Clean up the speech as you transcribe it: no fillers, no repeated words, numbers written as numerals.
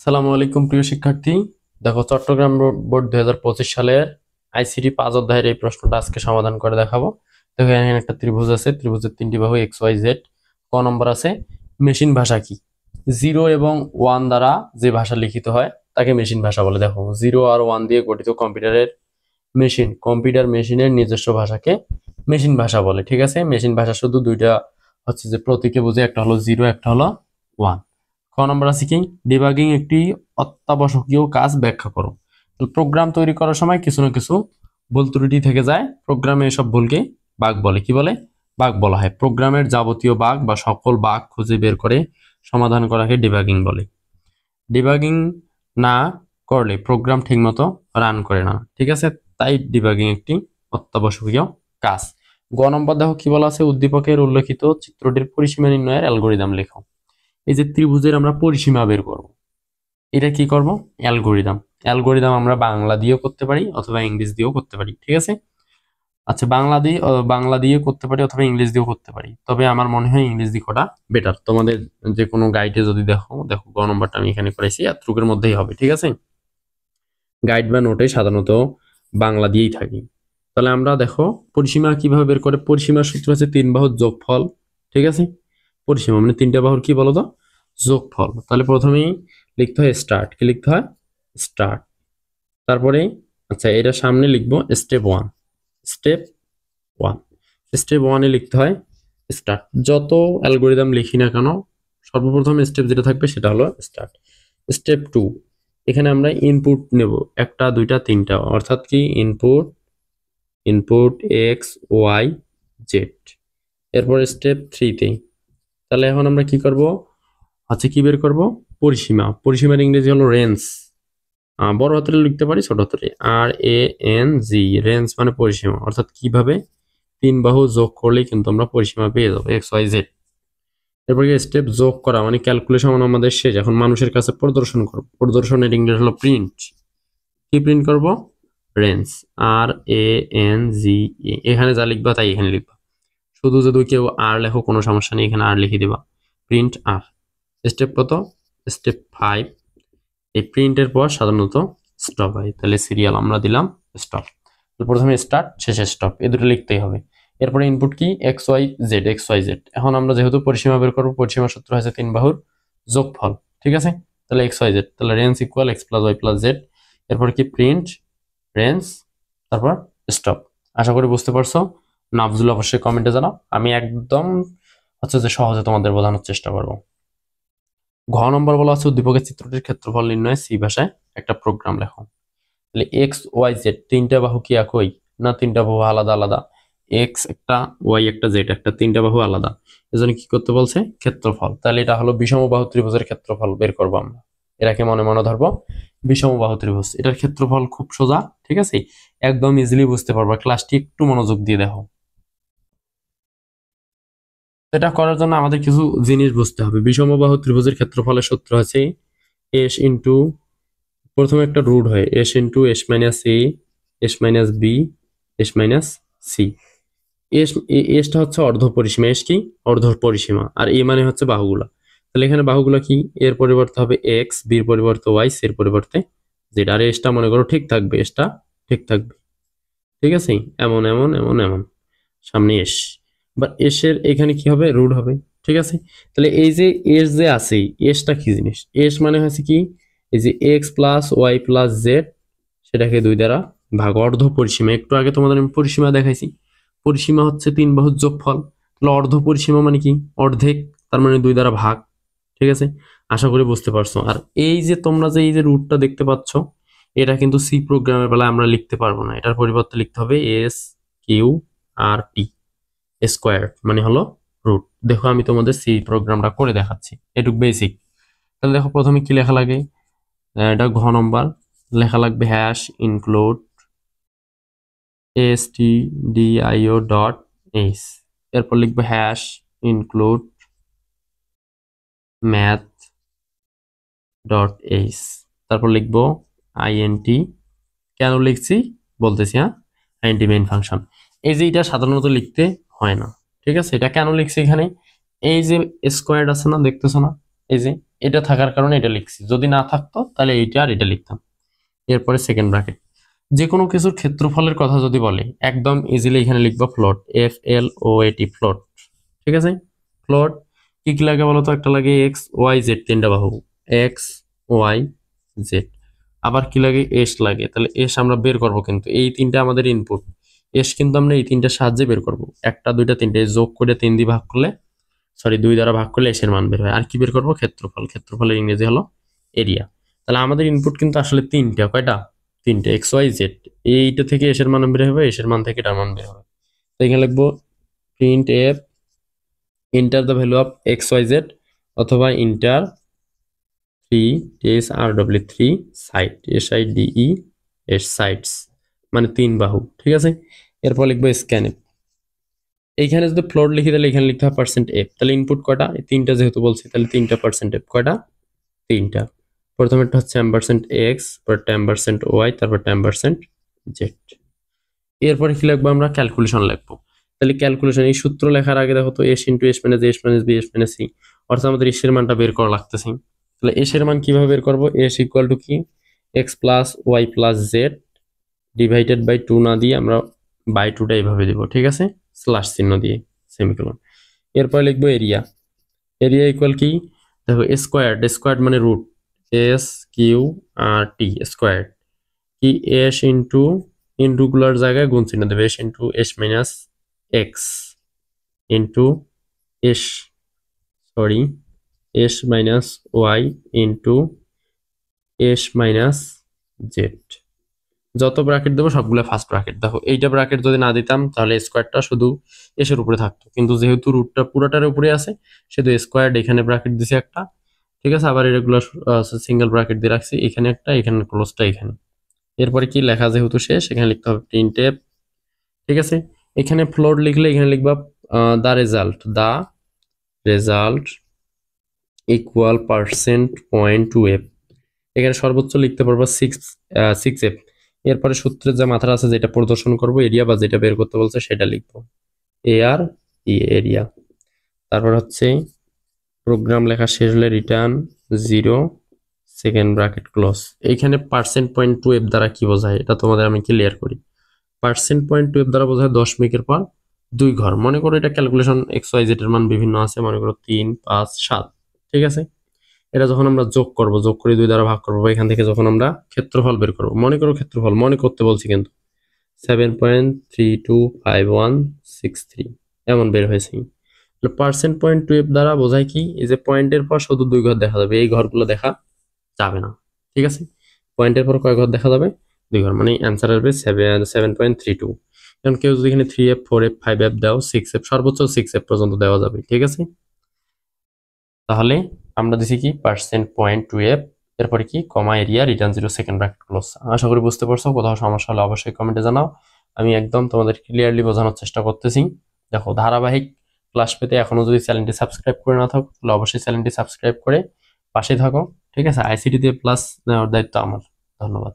সালামু আলাইকুম প্রিয় শিক্ষার্থী। দেখো, চট্টগ্রাম বোর্ড 2025 সালের আইসিটি 5 অধ্যায়ের এই প্রশ্নটা আজকে সমাধান করে দেখাবো। দেখো, এখানে একটা ত্রিভুজ আছে, ত্রিভুজের তিনটি বাহু এক্স ওয়াই জেড। ক নম্বর আছে মেশিন ভাষা কি? 0 এবং 1 দ্বারা যে ভাষা লিখিত হয় তাকে মেশিন ভাষা বলে। দেখো, 0 আর 1 দিয়ে গঠিত কম্পিউটার মেশিনের নিজস্ব ভাষাকে মেশিন ভাষা বলে। ঠিক আছে, মেশিন ভাষা শুধু দুইটা হচ্ছে যে প্রতীকে বোঝে, একটা হলো 0, একটা হলো 1। খ নম্বর আছে কি ডিবাগিং একটি অত্যাবশ্যকীয় কাজ ব্যাখ্যা করো। প্রোগ্রাম তৈরি করার সময় কিছু না কিছু ভুল ত্রুটি থেকে যায়, প্রোগ্রামে এসব ভুলকে বাগ বলে। কি বলে? বাগ বলা হয়। প্রোগ্রামের যাবতীয় বাগ বা সকল বাগ খুঁজে বের করে সমাধান করাকে ডিবাগিং বলে। ডিবাগিং না করলে প্রোগ্রাম ঠিকমতো রান করে না। ঠিক আছে, তাই ডিবাগিং একটি অত্যাবশ্যকীয় কাজ। গ নম্বর দেখো কি বলা আছে, উদ্দীপকের উল্লেখিত চিত্রটির পরিসীমা নির্ণয়ের অ্যালগরিদম লেখো। এই যে ত্রিভুজের আমরা পরিসীমা বের করব, এটা কি করব? অ্যালগরিদম আমরা বাংলা দিয়েও করতে পারি অথবা ইংলিশ দিয়েও করতে পারি। ঠিক আছে, আচ্ছা, বাংলা দিয়ে করতে পারি অথবা ইংলিশ দিয়েও করতে পারি, তবে আমার মনে হয় ইংলিশ দিয়ে করা বেটার। তোমাদের যে কোনো গাইডে যদি দেখো গ নম্বরটা আমি এখানে করেছি, এতটুকুর মধ্যেই হবে। ঠিক আছে, গাইড বা নোটে সাধারণত বাংলা দিয়েই থাকি। তাহলে আমরা দেখো পরিসীমা কিভাবে বের করে। পরিসীমার সূত্র হচ্ছে 3 বাহুর যোগফল। ঠিক আছে, পরিসীমা মানে 3টা বাহুর কি বলো তো? যোগফল। তাহলে প্রথমেই লিখতে হয় স্টার্ট। কি লিখতে হয়? স্টার্ট। তারপরে আচ্ছা, এটা সামনে লিখবো স্টেপ 1। স্টেপ 1, স্টেপ 1-এ লিখতে হয় স্টার্ট। যত অ্যালগরিদম লিখি না কেন, সর্বপ্রথম স্টেপ যেটা থাকবে সেটা হলো স্টার্ট। স্টেপ 2, এখানে আমরা ইনপুট নেব, একটা দুইটা তিনটা, অর্থাৎ কি ইনপুট এক্স ওয়াই জেড। এরপর স্টেপ 3-তে তাহলে এখন আমরা কি করব? আচ্ছা, কি বের করব? পরিসীমা। পরিসীমার ইংরেজি হলো রেঞ্জ। বড় হাতের লিখতে পারি, ছোট হাতের RANG। রেঞ্জ মানে পরিসীমা, অর্থাৎ কিভাবে 3 বাহু যোগ করলেই কিন্তু আমরা পরিসীমা পেয়ে যাবো এক্স ওয়াই জেড। এরপর স্টেপ যোগ করা মানে ক্যালকুলেশন আমাদের শেষ, এখন মানুষের কাছে প্রদর্শন করব। প্রদর্শনের ইংরেজি হলো প্রিন্ট। কি প্রিন্ট করব? রেঞ্জ। RANG। এখানে যা লিখবা তাই এখানে লিখবা, শুধু যদি কেউ আর লেখো কোনো সমস্যা নেই, এখানে আর লিখে দিবা। প্রিন্ট আর। স্টেপ কত? স্টেপ 5। এই প্রিন্টের পর সাধারণত স্টপ হয়, তাহলে সিরিয়াল আমরা দিলাম স্টপ। প্রথমে স্টার্ট, শেষে স্টপ, এ দুটো লিখতেই হবে। এরপরে ইনপুট কি? X Y Z. এখন আমরা যেহেতু পরিসীমা বের করবো, পরিসীমার সূত্র হয়েছে 3 বাহুর যোগফল। ঠিক আছে, তাহলে এক্স ওয়াই জেড, তাহলে range equal X plus Y plus Z. এরপর কি? প্রিন্ট রেঞ্জ, তারপর স্টপ। আশা করি বুঝতে পারছো। নাফজুল অবশ্যই কমেন্টে জানাও, আমি একদম হচ্ছে যে সহজে তোমাদের বোঝানোর চেষ্টা করবো। ঘ নম্বর বলা আছে উদ্দীপকের চিত্রটির ক্ষেত্রফল নির্ণয়ে সি ভাষায় একটা প্রোগ্রাম লেখো। তাহলে এক্স ওয়াই জেড তিনটা বাহু কি একই? না, তিনটা বাহু আলাদা আলাদা। এক্স একটা, ওয়াই একটা, জেড একটা, তিনটা বাহু আলাদা। এজন্য কি করতে বলছে? ক্ষেত্রফল। তাহলে এটা হলো বিষমবাহু ত্রিভুজের ক্ষেত্রফল বের করবো আমরা। এটাকে মনে মনে ধরবো বিষমবাহু ত্রিভুজ। এটার ক্ষেত্রফল খুব সোজা। ঠিক আছে, একদম ইজিলি বুঝতে পারবা, ক্লাসটি একটু মনোযোগ দিয়ে দেখো। এটা করার জন্য আমাদের কিছু জিনিস বুঝতে হবে। বিষমবাহু ত্রিভুজের ক্ষেত্রফলের সূত্র আছে এস ইন্টু, প্রথমে একটা রুট হয় S into S minus A, S minus B, S minus C. এসটা হচ্ছে অর্ধ পরিসীমা। এস কি? অর্ধ পরিসীমা। আর এ মানে হচ্ছে বাহুগুলা। তাহলে এখানে বাহুগুলা কি? এর পরিবর্তে হবে এক্স, বির পরিবর্তে ওয়াই, এর পরিবর্তে জেড। আর এসটা মনে করো ঠিক থাকবে, এসটা ঠিক থাকবে। ঠিক আছে, এমন এমন এমন এমন, সামনে এস। বা এসের এখানে কি হবে? রুট হবে। ঠিক আছে, তাহলে এই যে এস যে আছে, এসটা কি জিনিস? এস মানে হচ্ছে কি? এই যে X plus Y plus Z, সেটাকে 2 দ্বারা ভাগ, অর্ধ পরিসীমা। একটু আগে তোমাদের আমি পরিসীমা দেখাইছি। পরিসীমা হচ্ছে 3 বাহুর যোগফল। তাহলে অর্ধ পরিসীমা মানে কি? অর্ধেক, তার মানে 2 দ্বারা ভাগ। ঠিক আছে, আশা করি বুঝতে পারছো। আর এই যে তোমরা যে এই যে রুটটা দেখতে পাচ্ছ, এটা কিন্তু সি প্রোগ্রামের বেলায় আমরা লিখতে পারবো না, এটার পরিবর্তে লিখতে হবে এস কিউ আর টি স্কোয়ার, মানে হলো রুট। দেখো, আমি তোমাদের সি প্রোগ্রামটা করে দেখাচ্ছি, এটুক বেসিক। তাহলে দেখো প্রথমে কি লেখা লাগে, এটা ঘ নম্বর, লেখা লাগবে hash include stdio dot H. এরপর লিখবো hash include math dot H. তারপর লিখবো আইএনটি। কেন লিখছি বলতেছি, হ্যাঁ, আইএনটি মেইন ফাংশন। এই যে এটা সাধারণত লিখতে হয় না। ঠিক আছে, এটা কেন লিখছি এখানে? এই যে স্কোয়ার আছে না, দেখতেছো না? এই যে এটা থাকার কারণে এটা লিখছি, যদি না থাকতো তাহলে এইটা আর এটা লিখতাম। এরপরে সেকেন্ড ব্র্যাকেট, যে কোনো কিছুর ক্ষেত্রফলের কথা যদি বলে একদম ইজিলি এখানে লিখবো ফ্লোট, FLOAT ফ্লোট। ঠিক আছে, ফ্লোট কি কি লাগে বলতো, একটা লাগে এক্স ওয়াই জেড, তিনটা বাহু, এক্স ওয়াই জেড। আবার কি লাগে, এস লাগে। তাহলে এস আমরা বের করব, কিন্তু এই তিনটা আমাদের ইনপুট, এস কিন্তু আমরা এই তিনটার সাহায্যে বের করব। একটা দুইটা তিনটে যোগ করে 3 দিয়ে ভাগ করলে, সরি 2 দ্বারা ভাগ করলে এসের মান বের হয়। আর কি বের করব, ক্ষেত্রফল। ক্ষেত্রফলের ইংরেজি হলো এরিয়া। তাহলে আমাদের ইনপুট কিন্তু আসলে তিনটা, কয়টা, তিনটে, এক্স ওয়াই জেড। এইটা থেকে এসের মান বের হবে, এসের মান থেকে এটার মান বের হবে। তো এখানে লিখবো print F enter the value of X Y Z, অথবা ইন্টার 3 সাইড, SIDE সাইডস, মানে 3 বাহু। ঠিক আছে, এরপর লিখবো স্ক্যানএফ। এইখানে যদি ফ্লোট লিখি তাহলে এখানে লিখতে হবে %f। তাহলে ইনপুট কয়টা, এই তিনটা যেহেতু বলছি, তাহলে 3টা %f, কয়টা, 3টা। প্রথমেরটা হচ্ছে $x, পর $y, তারপর $z। এরপরে কি লিখবো, আমরা ক্যালকুলেশন লিখবো। তাহলে ক্যালকুলেশন, এই সূত্র লেখার আগে দেখো তো s * s - a s - b s - c, অর্থাৎ আমাদের s এর মানটা বের করা লাগতেছে। তাহলে s এর মান কিভাবে বের করবো, s = কি, x + y + z divided by 2 না দিয়ে আমরা বাই 2টা এইভাবে দিব। ঠিক আছে, স্ল্যাশ চিহ্ন দিয়ে, সেমিকোলন। এরপর লিখবো এরিয়া। এরিয়া ইকুয়াল কি, দেখো স্কোয়ার্ড, স্কোয়ার্ড মানে রুট, SQRT স্কোয়ার্ড, কি ইন্টু গুলার জায়গায় গুণ চিহ্ন দেবে, s * s - x into s, sorry, s - y into s - z। যত ব্র্যাকেট দেবো সবগুলো ফার্স্ট ব্র্যাকেট। দেখো এইটা ব্র্যাকেট যদি না দিতাম তাহলে স্কোয়ারটা শুধু এসের উপরে থাকতো, কিন্তু যেহেতু রুটটা পুরোটার উপরে আছে সেহেতু স্কোয়ার্ড এখানে ব্র্যাকেট দিছি একটা। ঠিক আছে, আবার এগুলো সিঙ্গেল ব্র্যাকেট দিয়ে রাখছি, এখানে একটা, এখানে ক্লোজটা এখানে। এরপরে কি লেখা যেহেতু শেষ, এখানে লিখতে হবে প্রিন্ট এফ। ঠিক আছে, এখানে ফ্লোট লিখলে এখানে লিখবা দ্য রেজাল্ট ইকুয়াল %.2f। এখানে সর্বোচ্চ লিখতে পারবো 6f। এরপরে সূত্রের যে মাথাটা আছে যেটা প্রদর্শন করব, এরিয়া বা যেটা বের করতে বলছে সেটা লিখবো, এরিয়া। তারপর হচ্ছে প্রোগ্রাম লেখা শেষ হলে রিটার্ন 0 সেকেন্ড ব্র্যাকেট ক্লোজ। এইখানে %.2f দ্বারা কি বোঝায় এটা তোমাদের আমি ক্লিয়ার করি। %.2f দ্বারা বোঝায় 10 মিনিটের পর 2 ঘর। মনে করো এটা ক্যালকুলেশন XYZ এর মান বিভিন্ন আছে, মনে করো 3, 5, 7। ঠিক আছে, এটা যখন আমরা যোগ করে 2 দ্বারা ভাগ করবো, এখান থেকে যখন আমরা ক্ষেত্রফল বের করবো, মনে করো ক্ষেত্রফল মনে করতে বলছি, কিন্তু 7.325163 এমন বের হয়েছে। %.2f দ্বারা বোঝায় কি, এই যে পয়েন্টের পর শুধু 2 ঘর দেখা যাবে, এই ঘরগুলো দেখা যাবে না। ঠিক আছে, পয়েন্টের পর কয় ঘর দেখা যাবে, 2 ঘর, মানে অ্যান্সার আসবে 7.32। কারণ কেউ যদি এখানে 3f 4f 5f দাও, 6f, সর্বোচ্চ 6f পর্যন্ত দেওয়া যাবে। ঠিক আছে, তাহলে আমরা দিছি কি %.2f, এরপরে কি comma area return 0 second bracket close. আশা করি বুঝতে পারছো, কোথাও সমস্যা হলে অবশ্যই কমেন্টে জানাও, আমি একদম তোমাদের ক্লিয়ারলি বোঝানোর চেষ্টা করতেছি। দেখো ধারাবাহিক ক্লাস পেতে এখনো যদি চ্যানেলটি সাবস্ক্রাইব করে না থাকো তাহলে অবশ্যই চ্যানেলটি সাবস্ক্রাইব করে পাশে থাকো। ঠিক আছে, ICT তে প্লাস নেওয়ার দায়িত্ব আমার। ধন্যবাদ।